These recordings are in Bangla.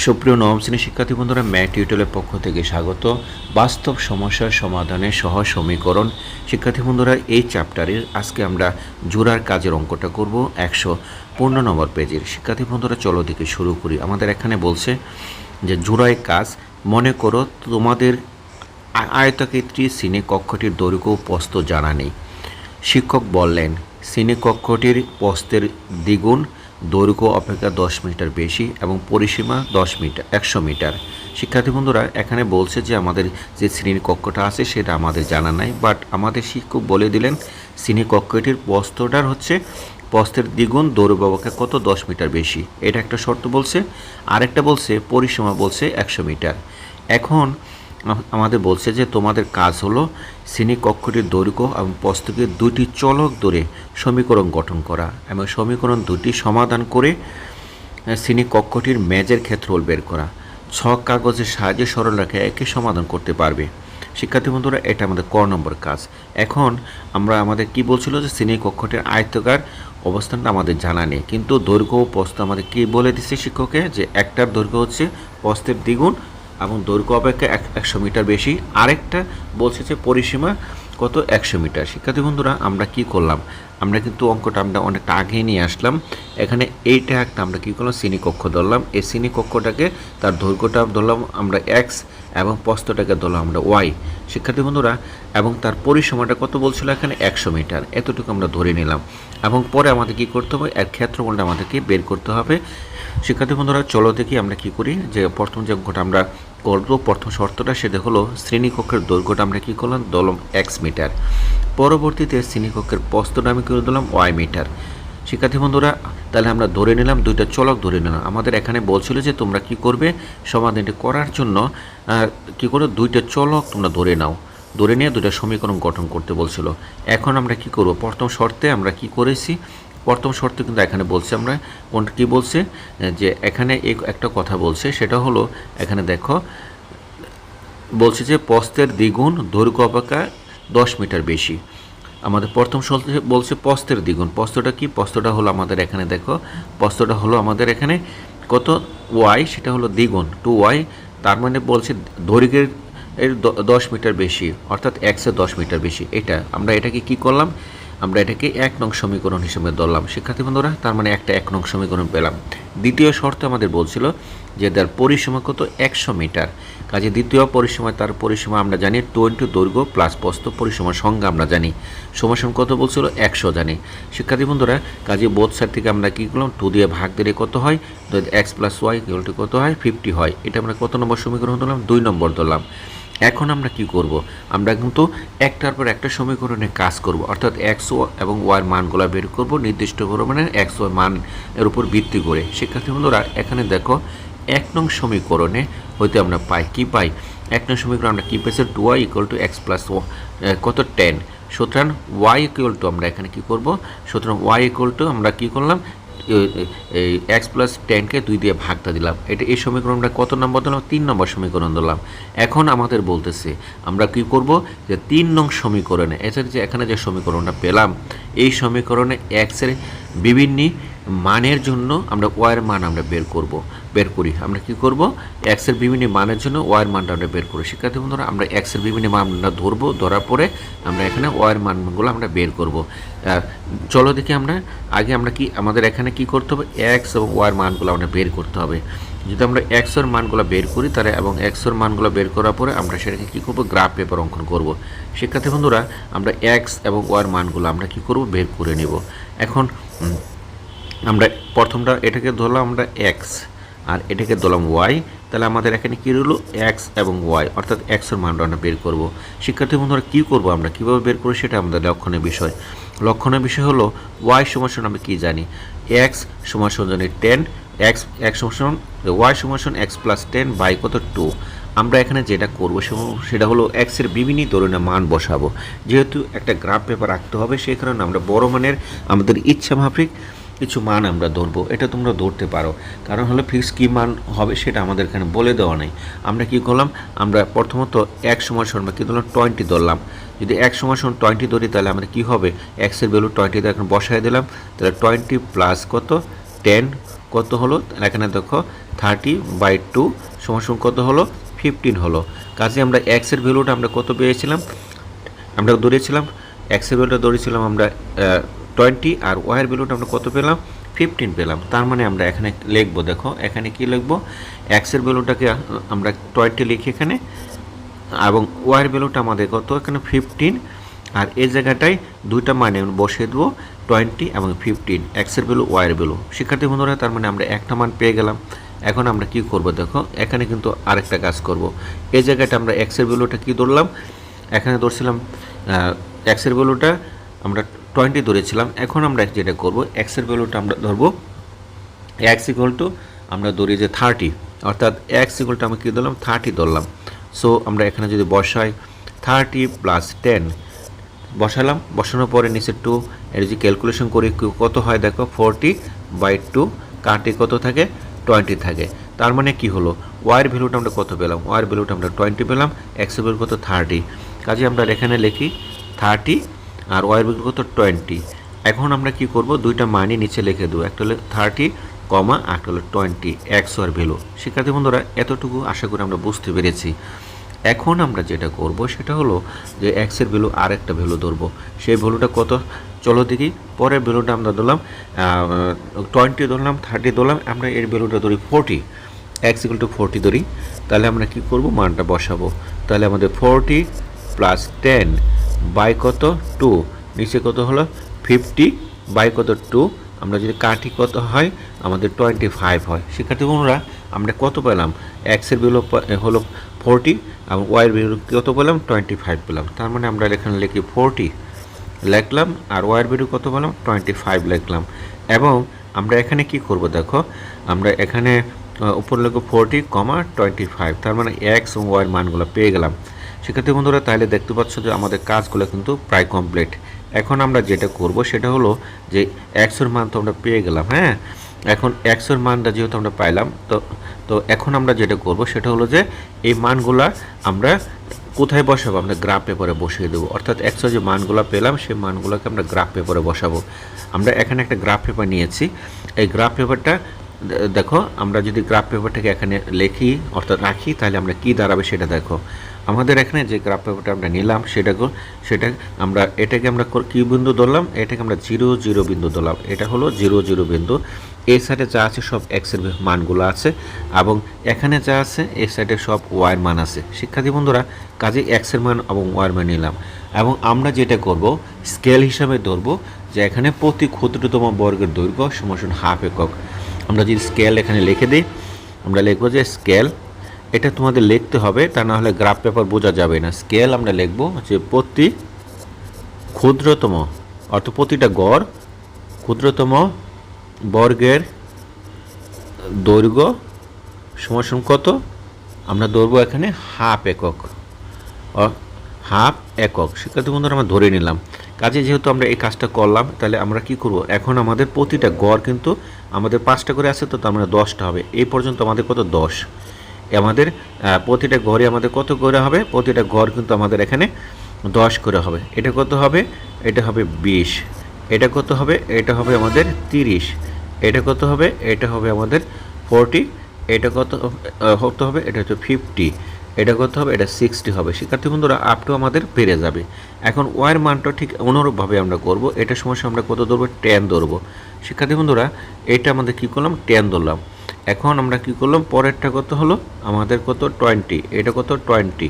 সুপ্রিয় নবম শ্রেণীর শিক্ষার্থী বন্ধুরা, ম্যাথ টিউটোরিয়ালের পক্ষ থেকে স্বাগত। বাস্তব সমস্যার সমাধানে সহজ সমীকরণ। শিক্ষার্থী বন্ধুরা, এই চ্যাপ্টারের আজকে আমরা জোড়ার কাজের অঙ্কটা করব 115 নম্বর পেজের। শিক্ষার্থী বন্ধুরা, চলো দিকে শুরু করি। আমাদের এখানে বলছে যে জোড়ায় কাজ। মনে করো তোমাদের আয়তাকৃতি শ্রেণীকক্ষটির দৈর্ঘ্য ও প্রস্থ জানা নেই। শিক্ষক বললেন শ্রেণীকক্ষটির প্রস্থের দ্বিগুণ, দৈর্ঘ্য অপেক্ষা 10 মিটার বেশি এবং পরিসীমা 100 মিটার। শিক্ষার্থী বন্ধুরা, এখানে বলছে যে আমাদের যে শ্রেণীকক্ষটা আছে সেটা আমাদের জানা নাই, বাট আমাদের শিক্ষক বলে দিলেন শ্রেণীকক্ষটির প্রস্থটার হচ্ছে প্রস্থের দ্বিগুণ, দৈর্ঘ্য অপেক্ষা কত 10 মিটার বেশি। এটা একটা শর্ত বলছে। আরেকটা বলছে পরিসীমা বলছে 100 মিটার। এখন আমাদের বলছে যে তোমাদের কাজ হলো শ্রেণীকক্ষটির দৈর্ঘ্য এবং প্রস্থকে দুটি চলক ধরে সমীকরণ গঠন করা এবং সমীকরণ দুটি সমাধান করে শ্রেণীকক্ষটির মেজের ক্ষেত্রফল বের করা। ছক কাগজের সাহায্যে সরলরেখা একে সমাধান করতে পারবে। শিক্ষার্থী বন্ধুরা, এটা আমাদের ক নম্বর কাজ। এখন আমাদের কি বলছিল যে শ্রেণীকক্ষটির আয়তাকার অবস্থানটা আমাদের জানা নেই, কিন্তু দৈর্ঘ্য ও প্রস্থ আমাদের কি বলে দিচ্ছে শিক্ষকে যে একটার দৈর্ঘ্য হচ্ছে প্রস্থের দ্বিগুণ এবং দৈর্ঘ্য অপেক্ষা 100 মিটার বেশি, আরেকটা বলছে যে পরিসীমা কত 100 মিটার। শিক্ষার্থী বন্ধুরা, আমরা কি করলাম, আমরা কিন্তু অঙ্কটা আমরা অনেকটা আগে নিয়ে আসলাম। এখানে এইটা একটা আমরা কী করলাম, শ্রেণীকক্ষ ধরলাম। এই শ্রেণীকক্ষটাকে তার দৈর্ঘ্যটা ধরলাম আমরা এক্স এবং প্রস্থটাকে ধরলাম আমরা ওয়াই। শিক্ষার্থী বন্ধুরা, এবং তার পরিসীমাটা কত বলছিল এখানে 100 মিটার, এতটুকু আমরা ধরে নিলাম। এবং পরে আমাদের কি করতে হবে, এর ক্ষেত্রফলটা আমাদেরকে বের করতে হবে। শিক্ষার্থী বন্ধুরা, চলো দেখি আমরা কি করি। যে প্রথম যে অঙ্কটা আমরা করবো, প্রথম শর্তটা সেটা হলো শ্রেণীকক্ষের দৈর্ঘ্যটা আমরা কী করলাম, ধরলাম এক্স মিটার। পরবর্তীতে শ্রেণীকক্ষের প্রস্থটা আমি করে দিলাম ওয়াই মিটার। শিক্ষার্থী বন্ধুরা, তাহলে আমরা ধরে নিলাম দুইটা চলক ধরে নিলাম। আমাদের এখানে বলছিল যে তোমরা কি করবে, সমাধানটি করার জন্য কি করো, দুইটা চলক তোমরা ধরে নাও, ধরে নিয়ে দুইটা সমীকরণ গঠন করতে বলছিল। এখন আমরা কি করব, প্রথম শর্তে আমরা কি করেছি, প্রথম শর্তে কিন্তু এখানে বলছে আমরা কোনটা কি বলছে, যে এখানে একটা কথা বলছে, সেটা হলো এখানে দেখো বলছে যে প্রস্থের দ্বিগুণ, দৈর্ঘ্য অপেক্ষা 10 মিটার বেশি। আমাদের প্রথম শর্তে বলছে প্রস্থের দ্বিগুণ। প্রস্থটা কি, প্রস্থটা হলো আমাদের এখানে দেখো, প্রস্থটা হলো আমাদের এখানে কত ওয়াই, সেটা হলো দ্বিগুণ 2y। তার মানে বলছে দৈর্ঘ্যের 10 মিটার বেশি, অর্থাৎ এক্সের 10 মিটার বেশি। এটা আমরা এটাকে কি করলাম, আমরা এটাকে 1 নং সমীকরণ হিসেবে ধরলাম। শিক্ষার্থী বন্ধুরা, তার মানে একটা 1 নং সমীকরণ পেলাম। দ্বিতীয় শর্তে আমাদের বলছিল যে তার পরিসীমা কত 100 মিটার। কাজে দ্বিতীয় পরিসীমা, তার পরিসীমা আমরা জানি 2 দৈর্ঘ্য প্লাস প্রস্থ, পরিসীমার সংজ্ঞা আমরা জানি। সমান কত বলছিল 100 জানি। শিক্ষার্থী বন্ধুরা, কাজে বোথ সাইড থেকে আমরা কী করলাম, 2 দিয়ে ভাগ দিলে কত হয়, এক্স প্লাস ওয়াই কত হয় 50 হয়। এটা আমরা কত নম্বর সমীকরণ ধরলাম, 2 নম্বর ধরলাম। এখন আমরা কি করব, আমরা কিন্তু একটার পর একটা সমীকরণে কাজ করব, অর্থাৎ এক্স এবং ওয়ার মানগুলো বের করব নির্দিষ্ট পরিমাণে এক্স ওয়াই মান এর উপর ভিত্তি করে। শিক্ষার্থী বন্ধুরা, এখানে দেখো 1 নং সমীকরণে হইতে আমরা পাই কি পাই, 1 নং সমীকরণ আমরা কি পেয়েছি, 2y = x প্লাস কত 10। সুতরাং y = আমরা এখানে কি করব, সুতরাং y = আমরা কি করলাম, এই এক্স প্লাস 10কে 2 দিয়ে ভাগটা দিলাম। এটা এই সমীকরণটা কত নম্বর দিলাম, 3 নম্বর সমীকরণ দিলাম। এখন আমাদের বলতেছে আমরা কি করব, যে 3 নং সমীকরণে যে এখানে যে সমীকরণটা পেলাম, এই সমীকরণে এক্সের বিভিন্ন মানের জন্য আমরা ওয়াইয়ের মান আমরা বের করি। আমরা কি করব, এক্সের বিভিন্ন মানের জন্য ওয়াইয়ের মানটা আমরা বের করি। শিক্ষার্থী বন্ধুরা, আমরা এক্সের বিভিন্ন মান আমরা ধরবো, ধরার পরে আমরা এখানে ওয়াইয়ের মানগুলো আমরা বের করব। চলো দেখি আমরা আগে আমরা কি আমাদের এখানে কি করতে হবে, এক্স এবং ওয়াইয়ের মানগুলো আমরা বের করতে হবে। যদি আমরা এক্সের মানগুলো বের করি তাহলে, এবং এক্সের মানগুলো বের করার পরে আমরা সেটাকে কী করবো, গ্রাফ পেপার অঙ্কন করব। শিক্ষার্থী বন্ধুরা, আমরা এক্স এবং ওয়াইয়ের মানগুলো আমরা কি করব, বের করে নেব। এখন আমরা প্রথমটা এটাকে ধরলাম আমরা এক্স আর এটাকে ধরলাম ওয়াই। তাহলে আমাদের এখানে কী রইল, এক্স এবং ওয়াই, অর্থাৎ এক্সের মানটা আমরা বের করব। শিক্ষার্থী বন্ধুরা, কী করব, আমরা কীভাবে বের করব সেটা আমাদের লক্ষণের বিষয়। লক্ষণের বিষয় হলো ওয়াই সমান আমরা কী জানি, এক্স সমান জানি 10, এক্স সমান ওয়াই সমান এক্স প্লাস 10 বাই কত 2। আমরা এখানে যেটা করব সেটা হলো এক্সের বিভিন্ন ধরনের মান বসাবো। যেহেতু একটা গ্রাফ পেপার রাখতে হবে, সেই কারণে আমরা বড় মানের আমাদের ইচ্ছা মাফিক কিছু মান আমরা ধরবো। এটা তোমরা ধরতে পারো, কারণ হলো ফিক্স কী মান হবে সেটা আমাদের এখানে বলে দেওয়া নেই। আমরা কি করলাম, আমরা প্রথমত এক সমান আমরা কী ধরলাম, 20 ধরলাম। যদি এক সমান 20 ধরি তাহলে আমাদের কী হবে, এক্সের ভ্যালু 20 এখন বসায় দিলাম। তাহলে 20 প্লাস কত 10 কত হলো, এখানে দেখো 30/2 সমান কত হলো, 15 হলো। কাজে আমরা এক্সের ভ্যালুটা আমরা কত পেয়েছিলাম, আমরা ধরেছিলাম এক্সের ভ্যালুটা ধরেছিলাম আমরা 20, আর ওয়াইয়ের ভ্যালুটা আমরা কত পেলাম, 15 পেলাম। তার মানে আমরা এখানে লিখবো, দেখো এখানে কি লিখবো, এক্সের ভ্যালুটাকে আমরা 20 লিখি এখানে, এবং ওয়াইয়ের ভ্যালুটা আমাদের কত এখানে 15, আর এই জায়গাটায় দুইটা মানে বসিয়ে দেবো 20 এবং 15, এক্সের ভ্যালু ওয়াইয়ের ভ্যালু। শিক্ষার্থী বন্ধুরা, তার মানে আমরা একটা মান পেয়ে গেলাম। এখন আমরা কি করব, দেখো এখানে কিন্তু আরেকটা কাজ করব। এই জায়গাটা আমরা এক্সের ভ্যালুটা কি ধরলাম, এখানে ধরছিলাম এক্সের ভ্যালুটা আমরা 20 ধরেছিলাম। এখন আমরা যেটা করব, এক্সের ভ্যালুটা আমরা ধরবো এক্স ইকুয়াল টু, আমরা ধরি যে 30, অর্থাৎ এক্স ইকুয়াল টু আমরা কী ধরলাম, 30 ধরলাম। সো আমরা এখানে যদি বসাই 30 + 10 বসালাম, বসানোর পরে নিচে 2, এর যদি ক্যালকুলেশন করি কত হয়, দেখো 40/2, কাটে কত থাকে, 20 থাকে। তার মানে কি হলো, ওয়াইয়ের ভ্যালুটা আমরা কত পেলাম, ওয়াইয়ের ভ্যালুটা আমরা 20 পেলাম, এক্সের ভ্যালু কত 30। কাজে আমরা এখানে লিখি 30 আর ওয়াইয়ের ভ্যালু কত 20। এখন আমরা কি করব, দুইটা মানই নিচে লিখে দেবো, একটা হলো 30, একটা হলো 20 এক্স ওয়ার ভ্যালু। শিক্ষার্থী বন্ধুরা, এতটুকু আশা করি আমরা বুঝতে পেরেছি। এখন আমরা যেটা করব সেটা হলো যে এক্সের ভ্যালু আর একটা ভ্যালু ধরবো, সেই ভ্যালুটা কত, চলো দেখি। পরের ভ্যালুটা আমরা ধরলাম 20 ধরলাম, 30 ধরলাম, আমরা এর ভ্যালুটা ধরি 40, এক্স ইকুয়াল টু 40 ধরি। তাহলে আমরা কি করব, মানটা বসাবো। তাহলে আমাদের 40 + 10 বাই কত 2, নিচে কত হলো 50 বাই কত 2, আমরা যদি কাটি কত হয়, আমাদের 25 হয়। শিক্ষার্থী বন্ধুরা, আমরা কত পেলাম, এক্সের ভ্যালু হলো 40 এবং ওয়াইয়ের ভ্যালু কত পেলাম, 25 পেলাম। তার মানে আমরা এখানে লিখি 40 লিখলাম, আর ওয়াইয়ের ভ্যালু কত পেলাম, 25 লিখলাম। এবং আমরা এখানে কি করব, দেখো আমরা এখানে উপরে লিখব 40, 25, তার মানে এক্স এবং ওয়াইয়ের মানগুলো পেয়ে গেলাম। শিক্ষার্থী বন্ধুরা, তাহলে দেখতে পাচ্ছ যে আমাদের কাজগুলো কিন্তু প্রায় কমপ্লিট। এখন আমরা যেটা করব সেটা হলো যে এক্সের মান তো আমরা পেয়ে গেলাম, হ্যাঁ। এখন এক্সের মানটা যেহেতু আমরা পাইলাম, তো এখন আমরা যেটা করব সেটা হলো যে এই মানগুলা আমরা কোথায় বসাবো, আমরা গ্রাফ পেপারে বসিয়ে দেবো। অর্থাৎ এক্সের যে মানগুলো পেলাম সেই মানগুলোকে আমরা গ্রাফ পেপারে বসাবো। আমরা এখানে একটা গ্রাফ পেপার নিয়েছি, এই গ্রাফ পেপারটা দেখো, আমরা যদি গ্রাফ পেপারটাকে এখানে লিখি অর্থাৎ রাখি, তাহলে আমরা কি দাঁড়াবে সেটা দেখো। আমাদের এখানে যে গ্রাফ পেপারটা আমরা নিলাম সেটা আমরা এটাকে আমরা কি বিন্দু ধরলাম, এটাকে আমরা 0 0 বিন্দু ধরলাম, এটা হলো 0 0 বিন্দু। এই সাইডে যা আছে সব এক্সের মানগুলো আছে, এবং এখানে যা আছে এই সাইডে সব ওয়াইয়ের মান আছে। শিক্ষার্থী বন্ধুরা, কাজে এক্সের মান এবং ওয়াইয়ের মান নিলাম, এবং আমরা যেটা করব স্কেল হিসাবে ধরবো যে এখানে প্রতি ক্ষুদ্রতম বর্গের দৈর্ঘ্য সমান ½ একক। আমরা যদি স্কেল এখানে লিখে দিই, আমরা লিখবো যে স্কেল, এটা তোমাদের লিখতে হবে, তা না হলে গ্রাফ পেপার বোঝা যাবে না। স্কেল আমরা লিখবো যে প্রতি ক্ষুদ্রতম, অর্থাৎ প্রতিটা গড় ক্ষুদ্রতম বর্গের দৈর্ঘ্য সমান কত, আমরা ধরবো এখানে ½ একক, ½ একক। শিক্ষার্থী বন্ধুরা, আমরা ধরে নিলাম। কাজে যেহেতু আমরা এই কাজটা করলাম, তাহলে আমরা কি করব, এখন আমাদের প্রতিটা গড় কিন্তু আমাদের 5টা করে আছে, তো তার মানে 10টা হবে। এই পর্যন্ত আমাদের কত, 10। আমাদের প্রতিটা গড়ে আমাদের কত করে হবে, প্রতিটা গড় কিন্তু আমাদের এখানে 10 করে হবে। এটা কত হবে, এটা হবে 20, এটা কত হবে, এটা হবে আমাদের 30, এটা কত হবে, এটা হবে আমাদের 40, এটা কত হতে হবে, এটা হচ্ছে 50, এটা কত হবে, এটা 60 হবে। শিক্ষার্থী বন্ধুরা, আপটু আমাদের পেরে যাবে। এখন ওয়াইয়ের মানটা ঠিক অনুরূপভাবে আমরা করব, এটা সমস্যা আমরা কত ধরবো, 10 ধরবো। শিক্ষার্থী বন্ধুরা, এটা আমাদের কি করলাম, 10 ধরলাম। এখন আমরা কি করলাম, পরেরটা কত হলো আমাদের, কত 20, এটা কত 20,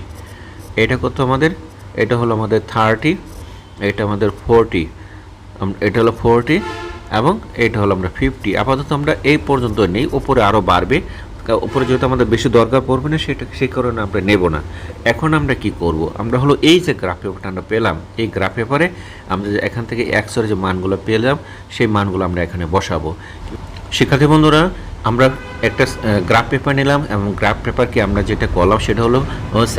এটা কত আমাদের, এটা হলো আমাদের 30, এটা আমাদের 40, এটা হলো 40, এবং এটা হলো আমরা 50। আপাতত আমরা এই পর্যন্ত নেই, উপরে আরও বাড়বে, উপরে যেহেতু আমাদের বেশি দরকার পড়বে না, সেই কারণে আমরা নেব না। এখন আমরা কি করব, আমরা হলো এই যে গ্রাফ পেপারটা আমরা পেলাম, এই গ্রাফ পেপারে আমরা এখান থেকে এক্সের যে মানগুলো পেলাম সেই মানগুলো আমরা এখানে বসাবো। শিক্ষার্থী বন্ধুরা, আমরা একটা গ্রাফ পেপার নিলাম, এবং গ্রাফ পেপারকে আমরা যেটা করলাম সেটা হলো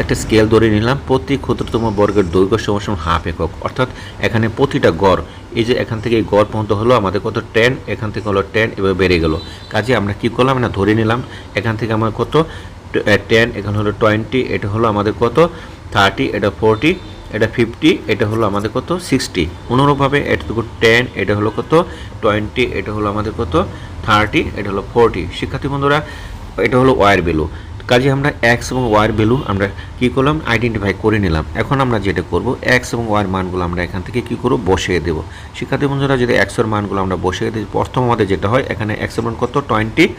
একটা স্কেল ধরে নিলাম, প্রতি ক্ষুদ্রতম বর্গের দৈর্ঘ্য সমান ½ একক। অর্থাৎ এখানে প্রতিটা গড়, এই যে এখান থেকে এই গড় পর্যন্ত হলো আমাদের কত 10, এখান থেকে হলো 10, এবার বেড়ে গেল। কাজে আমরা কি করলাম, না ধরে নিলাম, এখান থেকে আমার কত 10, এখানে হলো 20, এটা হলো আমাদের কত 30, এটা 40, এটা 50, এটা হলো আমাদের কত 60। অনুরূপভাবে এটুকু 10, এটা হলো কত 20, এটা হলো আমাদের কত 30, এটা হলো 40। শিক্ষার্থী বন্ধুরা, এটা হলো ওয়ার ভ্যালু। কাজে আমরা এক্স এবং ওয়ার ভ্যালু আমরা কি করলাম, আইডেন্টিফাই করে নিলাম। এখন আমরা যেটা করব, এক্স এবং ওয়ার মানগুলো আমরা এখান থেকে কি করব, বসিয়ে দেব। শিক্ষার্থী বন্ধুরা, যদি এক্স এর মানগুলো আমরা বসিয়ে দিই, প্রথম আমাদের যেটা হয়, এখানে এক্স এর মান কত 20,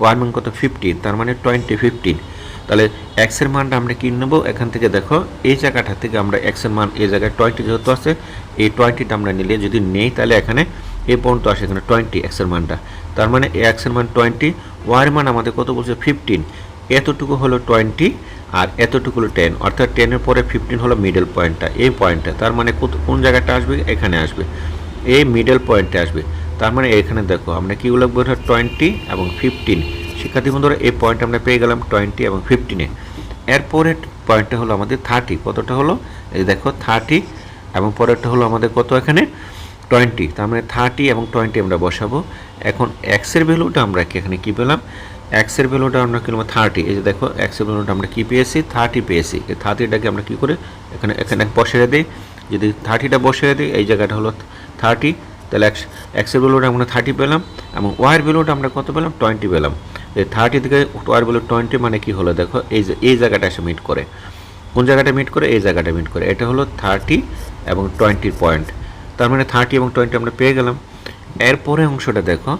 ওয়ার মান কত 15, তার মানে 20 15। তাহলে এক্স এর মানটা আমরা কি নেব, এখান থেকে দেখো এই জায়গাটা থেকে আমরা এক্স এর মান এই জায়গায় 20 যেহেতু আছে, এই 20টা আমরা নিলে যদি নেই তাহলে এখানে এই পর্যন্ত আসে, এখানে 20 এক্স এর মানটা। তার মানে এক্স এর মান 20, ওয়ার মান আমাদের কত বলছে 15। এতটুকু হলো 20 আর এতটুকু হলো 10, অর্থাৎ 10 এর পরে 15 হলো মিডল পয়েন্টটা, এই পয়েন্টটা। তার মানে কোন জায়গাটা আসবে, এখানে আসবে, এই মিডল পয়েন্টে আসবে। তার মানে এখানে দেখো আমরা কি লিখবো, 20 এবং 15। শিক্ষার্থী বন্ধুরা, এই পয়েন্ট আমরা পেয়ে গেলাম 20 এবং 15-এ। এরপরে পয়েন্টটা হলো আমাদের 30, কতটা হলো এই দেখো 30, এবং পরেরটা হলো আমাদের কত এখানে 20। তার মানে 30 এবং 20 আমরা বসাবো। এখন এক্সের ভ্যালুটা আমরা এখানে কি পেলাম, এক্সের ভ্যালুটা আমরা কিনবো 30। এই যে দেখো এক্সের ভ্যালুটা আমরা কি পেয়েছি, 30 পেয়েছি। এই 30টাকে আমরা কি করে এখানে বসিয়ে দিই। যদি 30টা বসিয়ে দিই, এই জায়গাটা হলো 30, তাহলে এক্সের ভ্যালুটা আমরা 30 পেলাম, এবং ওয়ার ভ্যালুটা আমরা কত পেলাম, 20 পেলাম। এই 30 থেকে ওয়ার ভ্যালু 20 মানে কি হলো, দেখো এই জায়গাটা এসে মিট করে। কোন জায়গাটা মিট করে, এই জায়গাটা মিট করে। এটা হলো 30 এবং 20 পয়েন্ট। তার মানে 30 এবং 20 আমরা পেয়ে গেলাম। এরপরে অংশটা দেখো,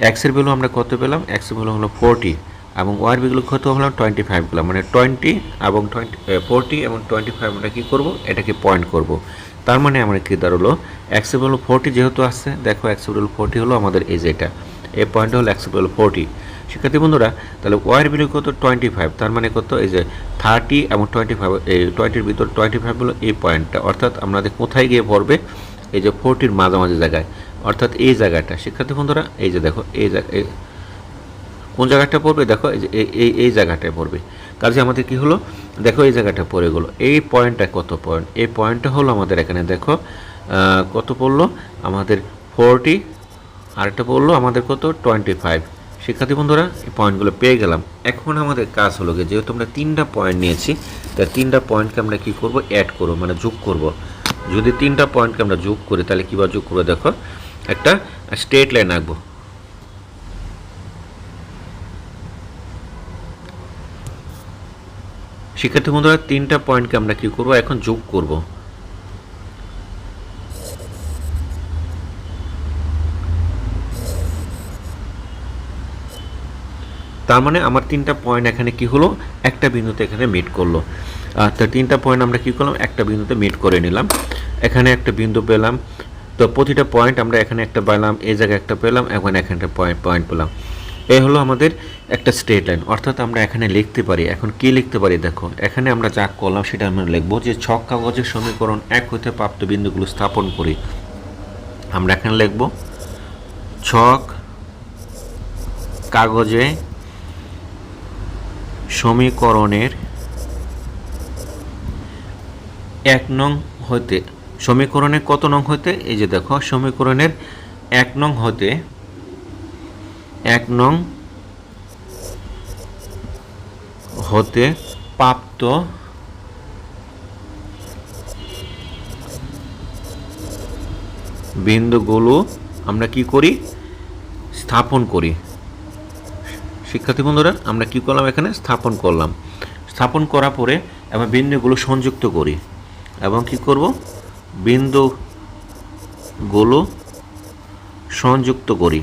এক্সের ভ্যালু আমরা কত পেলাম, এক্সের ভ্যালু হলো 40, এবং ওয়ার ভ্যালু কত হলো 25 পেলাম। মানে 20 এবং 40 এবং 25 আমরা কী করবো, এটাকে পয়েন্ট করব। তার মানে আমরা কী দাঁড়ালো, এক্সের ভ্যালু 40 যেহেতু আসছে, দেখো এক্সের ভ্যালু 40 হলো আমাদের এই যেটা, এই পয়েন্ট হলো এক্সের ভ্যালু 40। শিক্ষার্থী বন্ধুরা, তাহলে ওয়ার ভ্যালু কত 25, তার মানে কত এই যে 30 এবং 25, এই 20-র ভিতর 25 হলো এই পয়েন্টটা, অর্থাৎ আমাদের কোথায় গিয়ে পড়বে, এই যে 40-র মাঝামাঝি জায়গায়, অর্থাৎ এই জায়গাটা। শিক্ষার্থী বন্ধুরা, এই যে দেখো এই কোন জায়গাটা পড়বে, দেখো এই যে এই জায়গাটায় পড়বে। কাজে আমাদের কি হলো, দেখো এই জায়গাটা পড়ে গেলো। এই পয়েন্টটা কত পয়েন্ট, এই পয়েন্টটা হলো আমাদের এখানে দেখো কত পড়লো আমাদের 40, আর একটা পড়লো আমাদের কত 25। শিক্ষার্থী বন্ধুরা, এই পয়েন্টগুলো পেয়ে গেলাম। এখন আমাদের কাজ হলো গিয়ে, যেহেতু আমরা 3টা পয়েন্ট নিয়েছি, তাই 3টা পয়েন্টকে আমরা কী করবো, অ্যাড করবো, মানে যোগ করব। যদি 3টা পয়েন্টকে আমরা যোগ করি, তাহলে কীভাবে যোগ করবো, দেখো একটা স্ট্রেট লাইন আঁকবো। শিক্ষার্থী বন্ধুরা, 3টা পয়েন্টকে আমরা কি করব, এখন যোগ করব। তার মানে আমার 3টা পয়েন্ট এখানে কি হলো, একটা বিন্দুতে এখানে মিট করলো। তো 3টা পয়েন্ট আমরা কি করলাম, একটা বিন্দুতে মিট করে নিলাম। এখানে একটা বিন্দু পেলাম, তো প্রতিটা পয়েন্ট আমরা এখানে একটা পেলাম, এই জায়গায় একটা পেলাম, এখন এখানে একটা পয়েন্ট পেলাম। এই হলো আমাদের একটা স্ট্রেট লাইন। অর্থাৎ আমরা এখানে লিখতে পারি, এখন কি লিখতে পারি, দেখো এখানে আমরা যা করলাম সেটা আমরা লিখবো যে ছক কাগজের সমীকরণ 1 হতে প্রাপ্ত বিন্দুগুলো স্থাপন করি। আমরা এখানে লিখব ছক কাগজে সমীকরণের 1 নং হতে, সমীকরণের কত নং হতে, এই যে দেখো সমীকরণের 1 নং হতে 1 নং হতে প্রাপ্ত বিন্দুগুলো আমরা কি করি, স্থাপন করি। শিক্ষার্থী বন্ধুরা, আমরা কি করলাম, এখানে স্থাপন করলাম। স্থাপন করার পরে এবার বিন্দুগুলো সংযুক্ত করি, এবং কি করব, বিন্দুগুলো সংযুক্ত করি।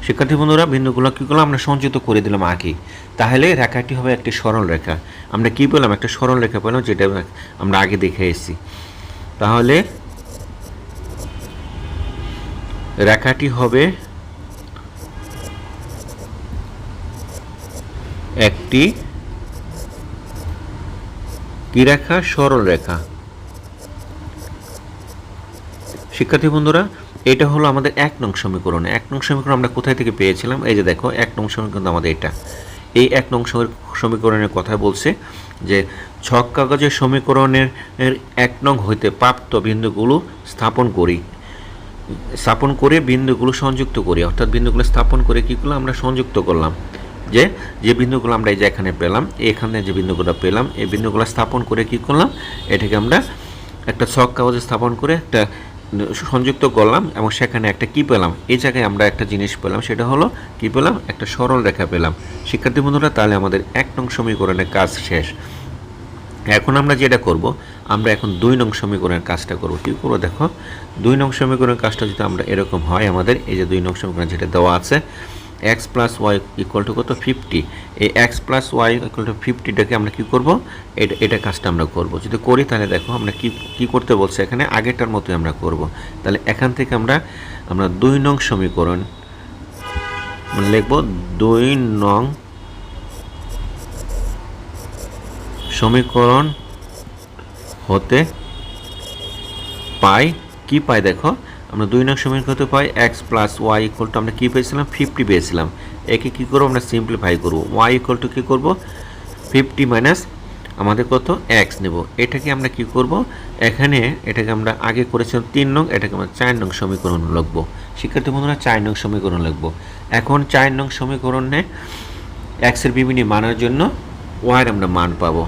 শিক্ষার্থী বন্ধুরা, বিন্দুগুলো কী করলাম, আমরা সংযুক্ত করে দিলাম আগে। তাহলে রেখাটি হবে একটি সরল রেখা। আমরা কি পেলাম, একটা সরল রেখা পেলাম, যেটা আমরা আগে দেখে এসেছি। তাহলে রেখাটি হবে একটি কি রেখা, সরল রেখা। শিক্ষার্থী বন্ধুরা, এটা হলো আমাদের 1 নং সমীকরণ। 1 নং সমীকরণ আমরা কোথায় থেকে পেয়েছিলাম, এই যে দেখো 1 নং সমীকরণ আমাদের এটা, এই 1 নং সমীকরণের কথা বলছে যে ছক কাগজের সমীকরণের 1 নং হইতে প্রাপ্ত বিন্দুগুলো স্থাপন করে বিন্দুগুলো সংযুক্ত করি। অর্থাৎ বিন্দুগুলো স্থাপন করে কী করলাম, আমরা সংযুক্ত করলাম। যে যে বিন্দুগুলো আমরা এই যে এখানে পেলাম, এখানে যে বিন্দুগুলো পেলাম, এই বিন্দুগুলো স্থাপন করে কি করলাম, এটাকে আমরা একটা ছক কাগজে স্থাপন করে একটা সংযুক্ত করলাম এবং সেখানে একটা কি পেলাম, এই জায়গায় আমরা একটা জিনিস পেলাম, সেটা হলো কি পেলাম, একটা সরল রেখা পেলাম। শিক্ষার্থী বন্ধুরা, তাহলে আমাদের 1 নং সমীকরণের কাজ শেষ। এখন আমরা যেটা করব, আমরা এখন 2 নং সমীকরণের কাজটা করব। কী করবো দেখো, 2 নং সমীকরণের কাজটা যদি আমরা এরকম হয়, আমাদের এই যে 2 নং সমীকরণ যেটা দেওয়া আছে, x plus Y equal to কত 50, এই x plus Y equal to 50টাকে আমরা কী করবো, এটা কাজটা আমরা করব। যদি করি তাহলে দেখো আমরা কি করতে বলছে এখানে, আগেরটার মতোই আমরা করব। তাহলে এখান থেকে আমরা 2 নং সমীকরণ লিখব, 2 নং সমীকরণ হতে পাই, কি পাই দেখো, আমরা 2 নং সমীকরণ হতে পাই x plus Y equal to আমরা কী পেয়েছিলাম, 50 পেয়েছিলাম। একে কী করবো, আমরা সিম্পলিফাই করবো, y ইকুয়াল টু কী করবো, 50 মাইনাস আমাদের কত x নেব। এটাকে আমরা কি করব, এখানে এটাকে আমরা আগে করেছিলাম 3 নং, এটাকে আমরা 4 নং সমীকরণ লিখবো। শিক্ষার্থী বন্ধুরা, 4 নং সমীকরণ লিখবো। এখন 4 নং সমীকরণে x এর বিভিন্ন মানের জন্য y এর আমরা মান পাবো।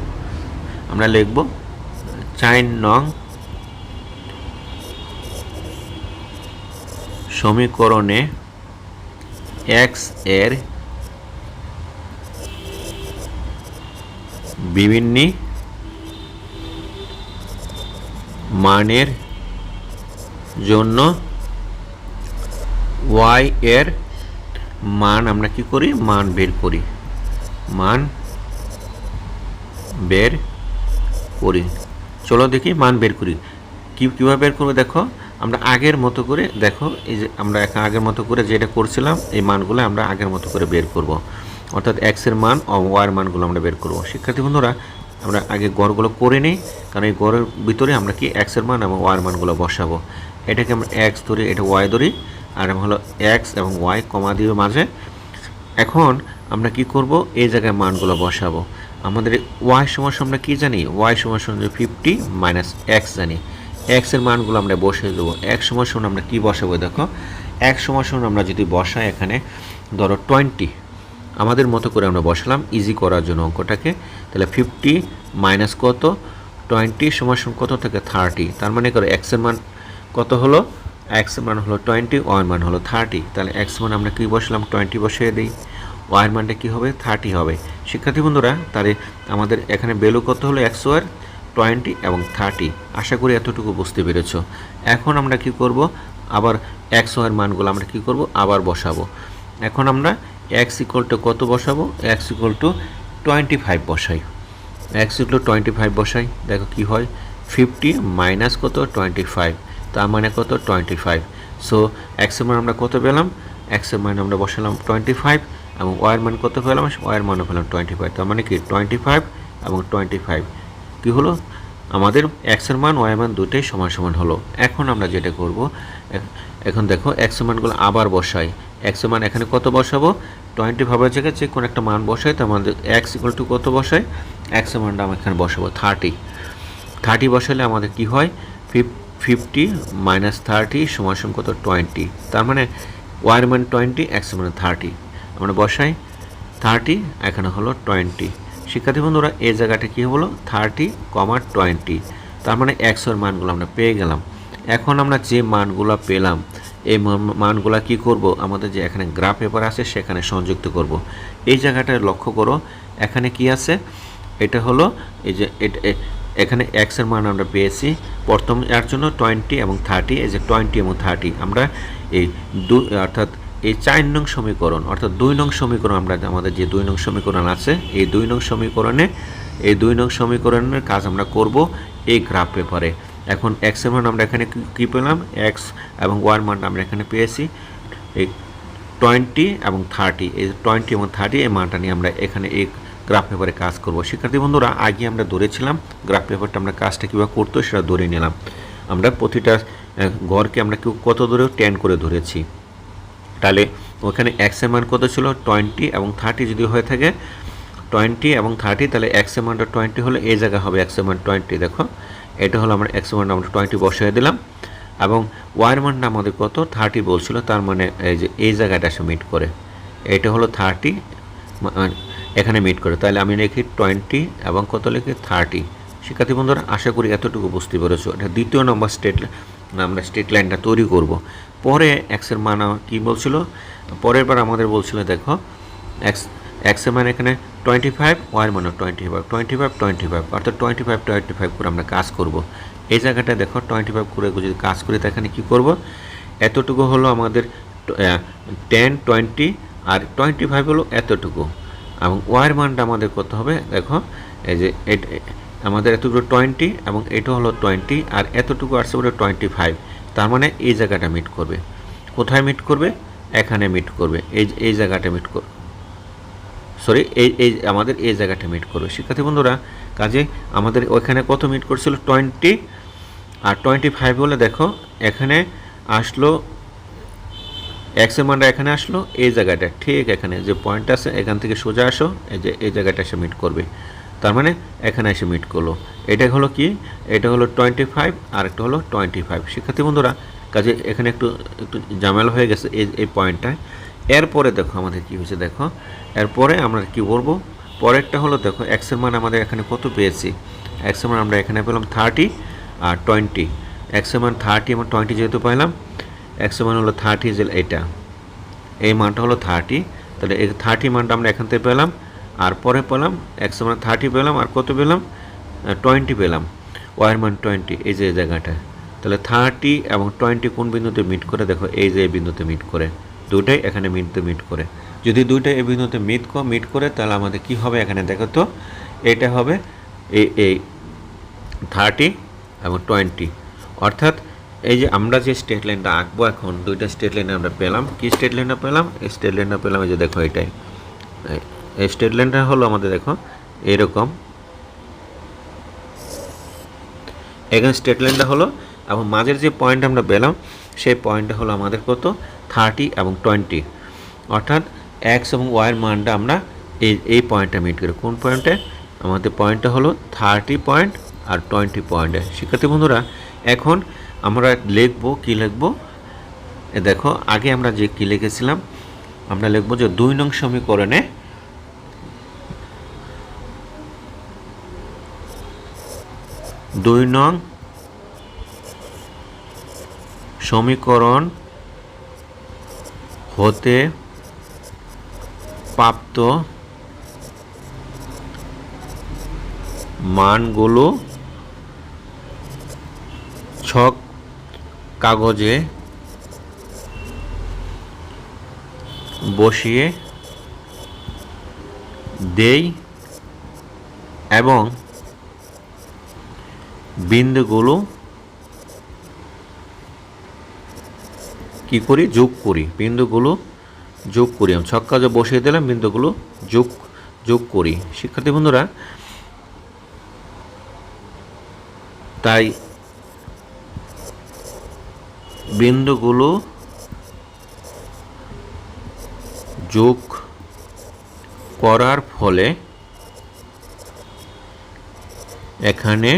আমরা লিখব 4 নং সমীকরণে x এর বিভিন্ন মানের জন্য y এর মান আমরা কি করি, মান বের করি, চলো দেখি মান বের করি। কীভাবে বের করবো দেখো, আমরা আগের মতো করে দেখো, এই যে আমরা আগের মতো করে যেটা করছিলাম, এই মানগুলো আমরা আগের মতো করে বের করব, অর্থাৎ x এর মান ও y এর মানগুলো আমরা বের করব। শিক্ষার্থী বন্ধুরা, আমরা আগে গড়গুলো করে নিই, কারণ এই গড়ের ভিতরে আমরা কি x এর মান এবং y এর মানগুলো বসাবো। এটাকে আমরা x ধরি, এটা y ধরি, আর হলো x এবং y কমা দিয়ে মাঝে। এখন আমরা কি করব, এই জায়গায় মানগুলো বসাবো। আমাদের y সমান আমরা কি জানি, y সমান 50 মাইনাস x জানি। x এর মানগুলো আমরা বসিয়ে দেবো। x সমান আমরা কি বসাবো দেখো, x সমান আমরা যদি বসাই এখানে ধরো 20, আমাদের মতো করে আমরা বসালাম ইজি করার জন্য অঙ্কটাকে। তাহলে 50 মাইনাস কত 20 সমান কত থেকে 30, তার মানে করো x এর মান কত হলো, x এর মান হলো 20, y এর মান হলো 30। তাহলে x মান আমরা কি বসালাম, 20 বসিয়ে দিই, y এর মানটা কী হবে, 30 হবে। শিক্ষার্থী বন্ধুরা, তাহলে আমাদের এখানে ভ্যালু কত হলো, x ওয়ার 20 এবং 30। আশা করি এতটুকু বুঝতে পেরেছ। এখন আমরা কি করব, আবার x ওয়ার মানগুলো আমরা কি করব, আবার বসাবো। এখন আমরা x ইকুয়াল টু কত বসাবো, x ইকুয়াল টু 25 বসাই, x ইকুয়াল টু 25 বসাই, দেখো কি হয়, 50 মাইনাস কত 25, তার মানে কত 25। সো x এর মান আমরা কত পেলাম, x এর মান আমরা বসালাম 25 এবং y এর মান কত পেলাম, y এর মানও পেলাম 25। তার মানে কি 25 এবং 25 কি হলো, আমাদের x এর মান y এর মান দুটোই সমান সমান হলো। এখন আমরা যেটা করব, এখন দেখো x এর মানগুলো আবার বসাই। x এর মান এখানে কত বসাবো, 25 এর জায়গায় যে কোনো একটা মান বসাই, তার মানে x ইকুয়াল টু কত বসাই, x এর মানটা আমরা এখানে বসাবো 30 বসালে আমাদের কি হয়, 50 মাইনাস 30 সমান কত 20, তার মানে y এর মান 20, x এর মান 30, আমরা বসাই 30, এখানে হলো 20। শিক্ষার্থী বন্ধুরা, এই জায়গাটা কি হলো 30, 20, তার মানে x এর মানগুলো আমরা পেয়ে গেলাম। এখন আমরা যে মানগুলো পেলাম, এই মানগুলো কি করব, আমাদের যে এখানে গ্রাফ পেপার আছে সেখানে সংযুক্ত করব। এই জায়গাটা লক্ষ্য করো, এখানে কি আছে, এটা হলো এই যে এখানে x এর মান আমরা পেয়েছি প্রথম এর জন্য 20 এবং 30, এই যে 20 এবং 30 আমরা এই অর্থাৎ এই 4 নং সমীকরণ অর্থাৎ 2 নং সমীকরণ, আমরা আমাদের যে 2 নং সমীকরণ আছে, এই 2 নং সমীকরণের কাজ আমরা করব এই গ্রাফ পেপারে। এখন x এর মান আমরা এখানে কি পেলাম, x এবং y এর মান আমরা এখানে পেয়েছি এই 20 এবং 30, এই 20 এবং 30 এই মানটা নিয়ে আমরা এখানে এই গ্রাফ পেপারে কাজ করব। শিক্ষার্থী বন্ধুরা, আগে আমরা ধরেছিলাম গ্রাফ পেপারটা আমরা কাজটা কীভাবে করতো সেটা ধরে নিলাম। আমরা প্রতিটা ঘরকে আমরা কত দূরে 10 করে ধরেছি। তাহলে ওখানে x এর মান কত ছিল, 20 এবং 30 যদি হয়ে থাকে 20 এবং 30, তাহলে x এর মানটা 20 হলে এই জায়গা হবে x এর মান 20। দেখো এটা হলো আমরা x এর মান আমরা 20 বসিয়ে দিলাম এবং y এর মানটা আমাদের কত 30 বলছিল, তার মানে এই যে এই জায়গাটা সে মিট করে, এটা হলো 30 মানে এখানে মিট করে। তাহলে আমি লিখি 20 এবং কত লিখি 30। শিক্ষার্থী বন্ধুরা, আশা করি এতটুকু বুঝতে পেরেছো। এটা দ্বিতীয় নম্বর আমরা স্ট্রেট লাইনটা তৈরি করব। পরে এক্সের মান কী বলছিল, পরের বার আমাদের বলছিল দেখো এক্সের মান এখানে 25, ওয়াইয়ের মান 25 অর্থাৎ 25 করে আমরা কাজ করব। এই জায়গাটা দেখো 25 করে যদি কাজ করি তো এখানে কী করব, এতটুকু হলো আমাদের 10, 20 আর 25 হলো এতটুকু, এবং ওয়াইয়ের মানটা আমাদের করতে হবে দেখো এই যে আমাদের এতটুকু 20 এবং এটা হলো 20 আর এতটুকু আসছে বলে 25, তার মানে এই জায়গাটা মিট করবে। কোথায় মিট করবে, এখানে মিট করবে, এই জায়গাটা মিট করবে, সরি এই আমাদের এই জায়গাটা মিট করবে। শিক্ষার্থী বন্ধুরা, কাজে আমাদের ওইখানে কত মিট করছিল 20 আর 25 বলে দেখো এখানে আসলো এক্সের মানটা এখানে আসলো এই জায়গাটা, ঠিক এখানে যে পয়েন্ট আছে এখান থেকে সোজা আসো, এই যে এই জায়গাটা এসে মিট করবে, তার মানে এখানে এসে মিট করলো। এটা হলো কি, এটা হলো 25 আর একটা হলো 25। শিক্ষার্থী বন্ধুরা, কাজে এখানে একটু ঝামেলা হয়ে গেছে এই পয়েন্টটায়। এরপরে দেখো আমাদের কি হয়েছে, দেখো এরপরে আমরা কি বলবো, পরেরটা হলো দেখো এক্সের মান আমাদের এখানে কত পেয়েছি, এক্সের মান আমরা এখানে পেলাম 30 আর 20। এক্সের মান 30 এবং 20 যেহেতু পাইলাম, এক্সের মান হলো 30, যে এটা এই মানটা হলো 30, তাহলে এই 30 মানটা আমরা এখান থেকে পেলাম, আর পরে পেলাম এক্সের মান 30 পেলাম আর কত পেলাম 20 পেলাম, ওয়াইয়ের মান 20 এই যে জায়গাটা। তাহলে 30 এবং 20 কোন বিন্দুতে মিট করে, দেখো এই যে বিন্দুতে মিট করে, দুটাই এখানে মিট করে। যদি দুইটাই এই বিন্দুতে মিট করে তাহলে আমাদের কি হবে, এখানে দেখো তো এটা হবে এই 30 এবং 20, অর্থাৎ এই যে আমরা যে স্ট্রেট লাইনটা আঁকবো এখন, দুইটা স্ট্রেট লাইন আমরা পেলাম। কি স্ট্রেট লাইনটা পেলাম, এই স্ট্রেট লাইনটা পেলাম এই যে দেখো এটাই, এই স্ট্রেট লাইনটা হলো আমাদের দেখো এরকম, এখানে স্ট্রেট লাইনটা হলো, এবং মাঝের যে পয়েন্ট আমরা পেলাম সেই পয়েন্টটা হলো আমাদের কত 30 এবং 20, অর্থাৎ এক্স এবং ওয়াইয়ের মানটা আমরা এই পয়েন্টটা মিট করি। কোন পয়েন্টে, আমাদের পয়েন্টটা হলো 30 পয়েন্ট আর 20 পয়েন্টে। শিক্ষার্থী বন্ধুরা, এখন আমরা লিখবো কি লিখবো, দেখো আগে আমরা যে কি লিখেছিলাম, আমরা লিখবো যে 2 নং সমীকরণে সমীকরণ হতে প্রাপ্ত মানগুলো ছক কাগজে বসিয়ে দেই এবং বিন্দুগুলো কি করি, যোগ করি, বিন্দুগুলো যোগ করি, আমি ছক কাগজে বসিয়ে দিলাম, বিন্দুগুলো যোগ করি। শিক্ষার্থী বন্ধুরা, তাই বিন্দুগুলো যোগ করার ফলে এখানে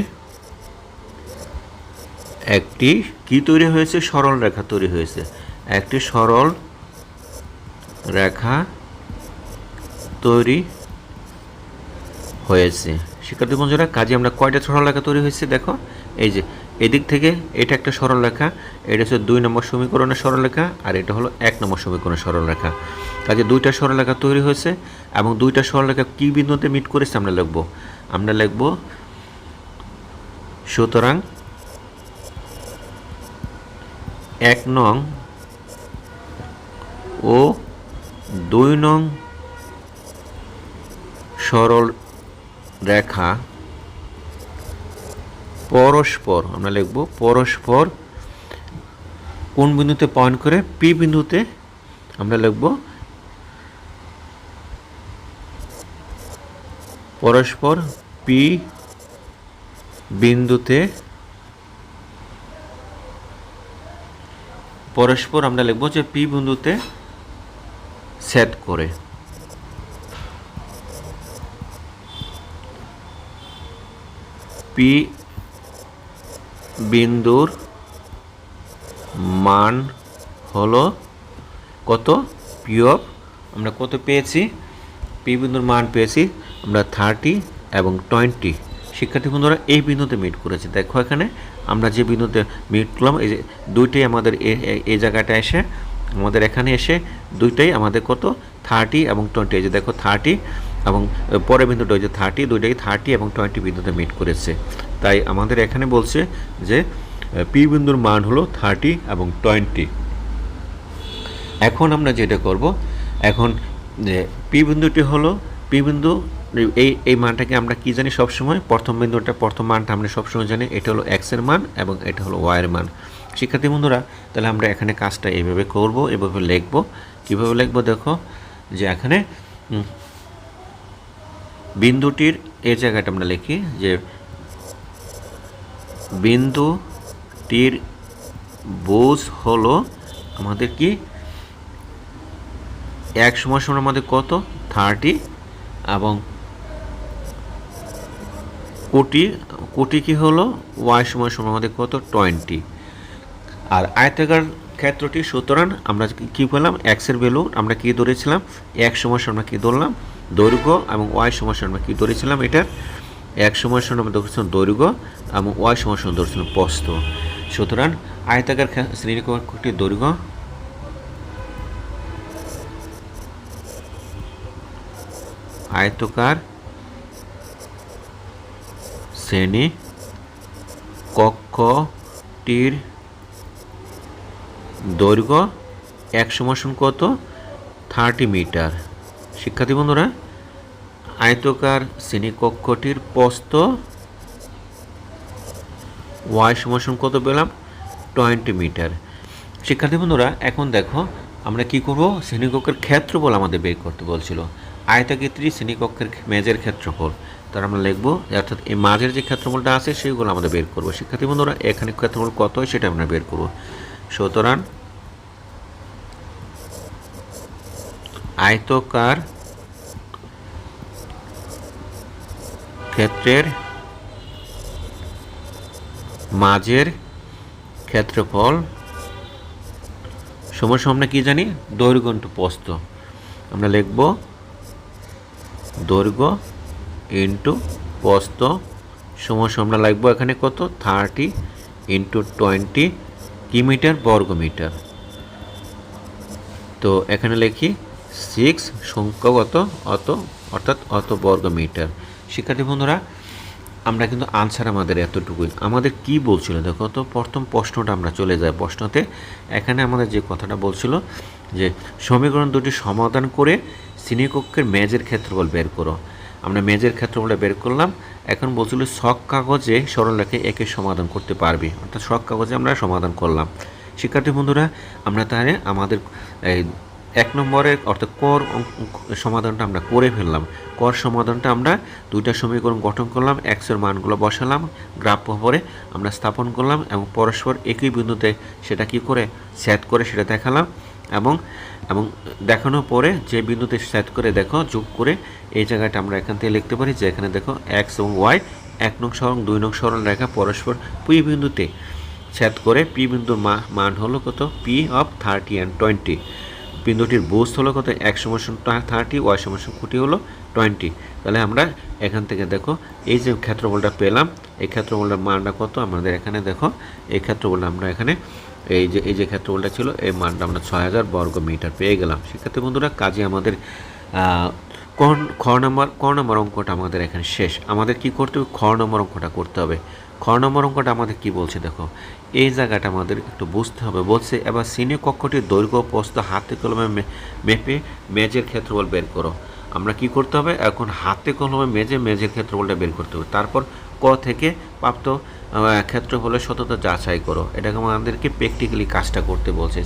একটি কি তৈরি হয়েছে, সরল রেখা তৈরি হয়েছে, একটি সরল রেখা তৈরি হয়েছে। শিক্ষার্থী বন্ধুরা, কাজে আমরা কয়টা সরল রেখা তৈরি হয়েছে দেখো, এই যে এদিক থেকে এটা একটা সরল রেখা, এটা হচ্ছে 2 নম্বর সমীকরণের সরল রেখা, আর এটা হলো 1 নম্বর সমীকরণের সরল রেখা। কাজে দুইটা সরল রেখা তৈরি হয়েছে, এবং দুইটা সরল রেখা কি বিন্দুতে মিট করেছে আমরা লিখব সুতরাং 1 নং ও 2 নং সরল রেখা পরস্পর, আমরা লিখব পরস্পর কোন বিন্দুতে পয়েন্ট করে, পি বিন্দুতে আমরা লিখব পরস্পর পি বিন্দুতে, পরস্পর আমরা লিখব যে পি বিন্দুতে ছেদ করে। পি বিন্দুর মান হলো কত, পি অফ, আমরা কত পেয়েছি পি বিন্দুর মান পেয়েছি আমরা 30 এবং 20। শিক্ষার্থী বন্ধুরা এই বিন্দুতে মিট করেছে। দেখো এখানে আমরা যে বিন্দুতে মিট করলাম এই যে দুইটাই আমাদের এই জায়গাটা এসে আমাদের এখানে এসে দুইটাই আমাদের কত 30 এবং 20। এই যে দেখো 30 এবং পরের বিন্দুটা ওই যে 30, দুইটাই 30 এবং 20 বিন্দুতে মিট করেছে। তাই আমাদের এখানে বলছে যে পি বিন্দুর মান হলো 30 এবং 20। এখন আমরা যেটা করব, এখন যে পি বিন্দুটি হলো পি বিন্দু, এই মানটাকে আমরা কি জানি সবসময়, প্রথম মানটা আমরা সবসময় জানি এটা হলো এক্স এর মান এবং এটা হলো ওয়াই এর মান। শিক্ষার্থী বন্ধুরা তাহলে আমরা এখানে কাজটা এইভাবে করব, এভাবে লিখব। কীভাবে লিখব দেখো, যে এখানে বিন্দুটির এই জায়গাটা আমরা লিখি যে বিন্দুটির বুঝ হলো আমাদের কি এক সমান আমাদের কত 30 এবং কোটি কি হলো ওয়াই সমান আমাদের কত 20। আর আয়তাকার ক্ষেত্রটি, সুতরাং আমরা কি পেলাম এক্স এর ভ্যালু আমরা কি ধরেছিলাম এক সমান আমরা কি ধরলাম দৈর্ঘ্য, এবং ওয়াই সমান আমরা কি ধরেছিলাম এটার এক সমান আমরা ধরেছিলাম দৈর্ঘ্য এবং ওয়াই সমান ধরেছিলাম প্রস্থ। সুতরাং আয়তাকার শ্রেণীকক্ষটির দৈর্ঘ্য আয়তকার শ্রেণী কক্ষটির দৈর্ঘ্য এক সমান কত 30 মিটার। শিক্ষার্থী বন্ধুরা আয়তকার শ্রেণীকক্ষটির প্রস্থ ওয়াই সমান কত পেলাম 20 মিটার। শিক্ষার্থী বন্ধুরা এখন দেখো আমরা কি করব, শ্রেণীকক্ষের ক্ষেত্রফল আমাদের বের করতে বলছিল। আয়তক্ষেত্রী শ্রেণীকক্ষের মেজের ক্ষেত্রফল, তার আমরা লিখব, অর্থাৎ এই মাঝের যে ক্ষেত্রফলটা আছে সেগুলো আমাদের বের করব। শিক্ষার্থী বন্ধুরা এখানে ক্ষেত্রফল কত হয় সেটা আমরা বের করব। সুতরাং আয়তকার ক্ষেত্রের মাঝের ক্ষেত্রফল সমান আমরা কি জানি দৈর্ঘ্য ইন্টু প্রস্থ। আমরা লিখব দৈর্ঘ্য ইন্টু প্রস্থ সমান আমরা লিখব এখানে কত 30 ইন্টু 20 কি মিটার বর্গ মিটার। তো এখানে লিখি 6 সংখ্যাগত অর্থাৎ অত বর্গ মিটার। শিক্ষার্থী বন্ধুরা আমরা কিন্তু আনসার আমাদের এতটুকুই। আমাদের কি বলছিল দেখো তো, প্রথম প্রশ্নটা আমরা চলে যাই প্রশ্নতে। এখানে আমাদের যে কথাটা বলছিল যে সমীকরণ দুটি সমাধান করে শ্রেণীকক্ষের মেজের ক্ষেত্রফল বের করো। আমরা মেজের ক্ষেত্রফলটা বের করলাম। এখন বলছিল ছক কাগজে সরলরেখায় একে সমাধান করতে পারবি, অর্থাৎ ছক কাগজে আমরা সমাধান করলাম। শিক্ষার্থী বন্ধুরা আমরা তাহলে আমাদের এক নম্বরের অর্থাৎ কর সমাধানটা আমরা করে ফেললাম। কর সমাধানটা আমরা দুইটা সমীকরণ গঠন করলাম, এক্সের মানগুলো বসালাম, গ্রাফ পরে আমরা স্থাপন করলাম এবং পরস্পর একই বিন্দুতে সেটা কি করে সেট করে সেটা দেখালাম। এবং দেখানোর পরে যে বিন্দুতে সেট করে দেখো যোগ করে এই জায়গাটা আমরা এখান থেকে লিখতে পারি যে এখানে দেখো এক্স এবং ওয়াই 1 নং সরল 2 নং সরল রেখা পরস্পর পি বিন্দুতে সেট করে পি বিন্দুর মান হলো কত পি অফ 30 and 20। বিন্দুটির বুঝ হলো কত এক সমান 30, ওয়াই সমান কোটি হলো 20। তাহলে আমরা এখান থেকে দেখো এই যে ক্ষেত্রফলটা পেলাম, এই ক্ষেত্রফলটার মানটা কত আমাদের এখানে দেখো, এই ক্ষেত্রফলটা আমরা এখানে এই যে ক্ষেত্রফলটা ছিল এই মানটা আমরা 6000 বর্গ মিটার পেয়ে গেলাম। শিক্ষার্থী বন্ধুরা কাজে আমাদের খ নম্বর অঙ্কটা আমাদের এখানে শেষ। আমাদের কি করতে হবে, খ নম্বর অঙ্কটা করতে হবে। খ নম্বর অঙ্কটা আমাদের কি বলছে দেখো, এই জায়গাটা আমাদের একটু বুঝতে হবে। বলছে এবার শ্রেণীকক্ষটির দৈর্ঘ্য প্রস্থ হাতে কলমে মেপে মেজের ক্ষেত্রফল বের করো। আমরা কি করতে হবে এখন হাতে কলমে মেজের ক্ষেত্রফলটা বের করতে হবে। তারপর ক থেকে প্রাপ্ত ক্ষেত্রফলের সততা যাচাই করো। এটাকে আমাদেরকে প্র্যাকটিক্যালি কাজটা করতে বলছে।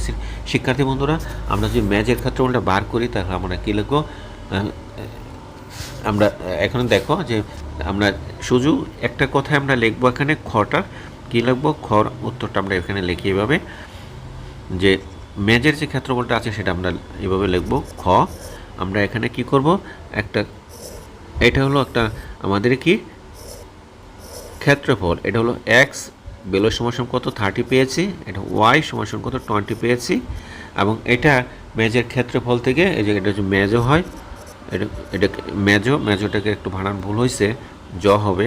শিক্ষার্থী বন্ধুরা আমরা যদি মেজের ক্ষেত্রফলটা বার করি তাহলে আমরা কী লিখব, আমরা এখানে দেখো যে আমরা শুধু একটা কথায় আমরা লিখবো এখানে খটা কী লিখবো, খর উত্তরটা আমরা এখানে লিখি এভাবে যে মেজের যে ক্ষেত্রফলটা আছে সেটা আমরা এভাবে লিখবো খ। আমরা এখানে কি করব একটা এটা হলো একটা আমাদের কি ক্ষেত্রফল, এটা হলো এক্স বেলো সমান কত 30 পেয়েছি, এটা ওয়াই সমান কত 20 পেয়েছি এবং এটা মেজের ক্ষেত্রফল থেকে এই যে এটা হচ্ছে মেজও হয় এটা এটা মেজোটাকে একটু বানান ভুল হয়েছে, জ হবে।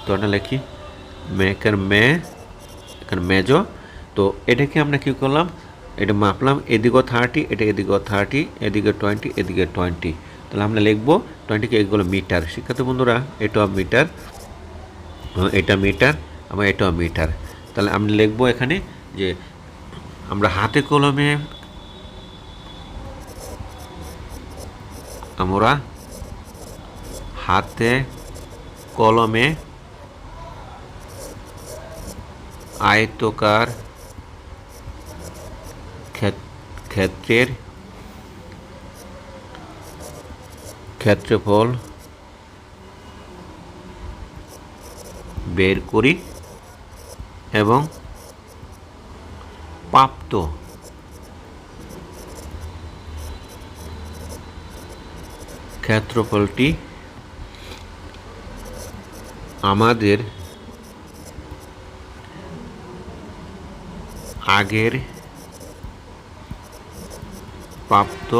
তো এটা লিখি মেকের মে, এখানে মেজো। তো এটাকে আমরা কী করলাম, এটা মাপলাম, এদিকেও 30, এটা এদিকেও 30, এদিকে 20, এদিকে 20। তাহলে আমরা লিখবো 20কে এগুলো মিটার। শিক্ষার্থী বন্ধুরা এটাও মিটার, এটা মিটার, আবার এটাও মিটার। তাহলে আমরা লিখবো এখানে যে আমরা হাতে কলমে আয়তকার ক্ষেত্রের ক্ষেত্রফল বের করি এবং প্রাপ্ত ক্ষেত্রফলটি আমাদের আগের প্রাপ্ত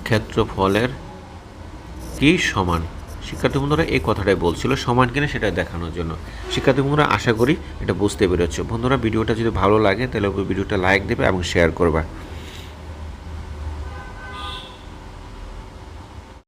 ক্ষেত্রফলের কি সমান। শিক্ষার্থী বন্ধুরা এই কথাটাই বলছিল, সমান কিনা সেটা দেখানোর জন্য। শিক্ষার্থী বন্ধুরা আশা করি এটা বুঝতে পেরেছো। বন্ধুরা ভিডিওটা যদি ভালো লাগে তাহলে ভিডিওটা লাইক দেবে এবং শেয়ার করবা।